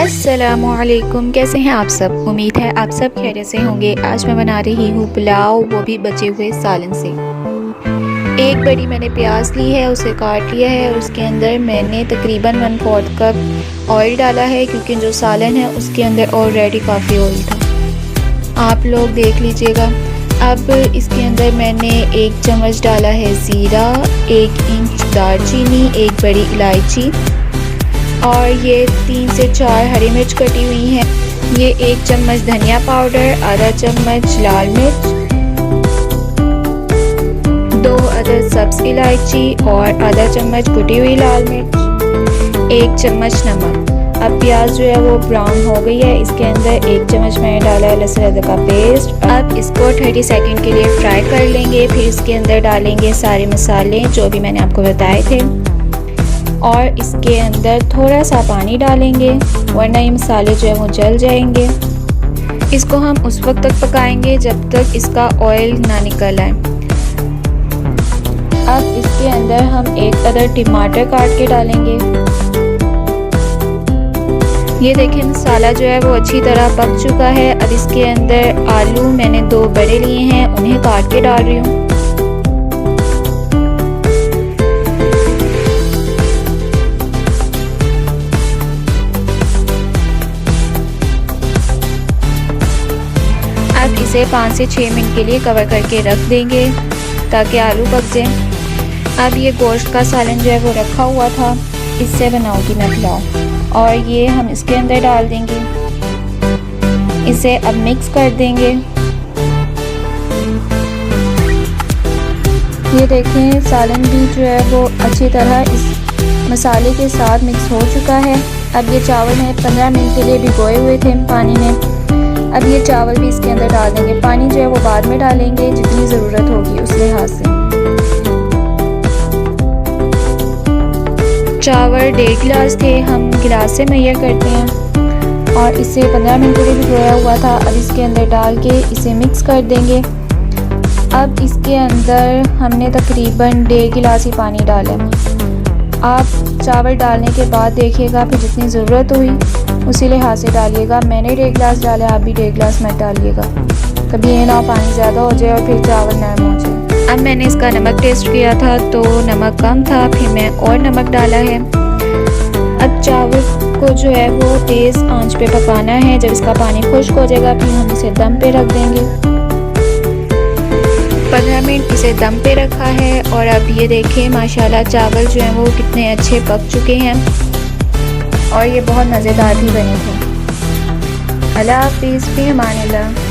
अस्सलामुअलैकुम, कैसे हैं आप सब। उम्मीद है आप सब खैरियत से होंगे। आज मैं बना रही हूँ पुलाव, वो भी बचे हुए सालन से। एक बड़ी मैंने प्याज ली है, उसे काट लिया है। उसके अंदर मैंने तकरीबन 1/4 कप ऑयल डाला है, क्योंकि जो सालन है उसके अंदर ऑलरेडी काफ़ी ऑयल था। आप लोग देख लीजिएगा। अब इसके अंदर मैंने 1 चम्मच डाला है ज़ीरा, 1 इंच दालचीनी, 1 बड़ी इलायची और ये 3 से 4 हरी मिर्च कटी हुई हैं। ये 1 चम्मच धनिया पाउडर, आधा चम्मच लाल मिर्च, 2 अदद सब्ज़ इलायची और आधा चम्मच कुटी हुई लाल मिर्च, 1 चम्मच नमक। अब प्याज जो है वो ब्राउन हो गई है। इसके अंदर 1 चम्मच मैंने डाला है लहसुन अदरक का पेस्ट। अब इसको 30 सेकंड के लिए फ्राई कर लेंगे। फिर इसके अंदर डालेंगे सारे मसाले जो भी मैंने आपको बताए थे और इसके अंदर थोड़ा सा पानी डालेंगे, वरना ये मसाले जो है वो जल जाएंगे। इसको हम उस वक्त तक पकाएंगे जब तक इसका ऑयल ना निकल आए। अब इसके अंदर हम 1 अदद टमाटर काट के डालेंगे। ये देखें, मसाला जो है वो अच्छी तरह पक चुका है। अब इसके अंदर आलू मैंने 2 बड़े लिए हैं, उन्हें काट के डाल रही हूँ। अब इसे 5 से 6 मिनट के लिए कवर करके रख देंगे ताकि आलू पक जाए। अब ये गोश्त का सालन जो है वो रखा हुआ था, इससे बनाऊंगी मैं पुलाव और ये हम इसके अंदर डाल देंगे। इसे अब मिक्स कर देंगे। ये देखें, सालन भी जो है वो अच्छी तरह इस मसाले के साथ मिक्स हो चुका है। अब ये चावल मैंने 15 मिनट के लिए भिगोए हुए थे पानी में। अब ये चावल भी इसके अंदर डाल देंगे। पानी जो है वो बाद में डालेंगे जितनी ज़रूरत होगी उस लिहाज से। चावल 1.5 गिलास थे, हम गिलास से मेजर करते हैं और इसे 15 मिनट के लिए भिगोया हुआ था। अब इसके अंदर डाल के इसे मिक्स कर देंगे। अब इसके अंदर हमने तकरीबन 1.5 गिलास ही पानी डाला है। आप चावल डालने के बाद देखिएगा, फिर जितनी ज़रूरत हुई उसी लिहाज से डालिएगा। मैंने 1.5 गिलास डाला, आप भी 1.5 गिलास मत डालिएगा, कभी ये ना पानी ज़्यादा हो जाए और फिर चावल नरम हो जाए। अब मैंने इसका नमक टेस्ट किया था तो नमक कम था, फिर मैं और नमक डाला है। अब चावल को जो है वो तेज़ आंच पे पकाना है। जब इसका पानी खुश्क हो जाएगा फिर हम इसे दम पे रख देंगे। 15 मिनट इसे दम पे रखा है और अब ये देखें, माशाल्लाह चावल जो हैं वो कितने अच्छे पक चुके हैं और ये बहुत मज़ेदार भी बने थे। अल्लाह हाफिज़, फ़ी अमान अल्लाह।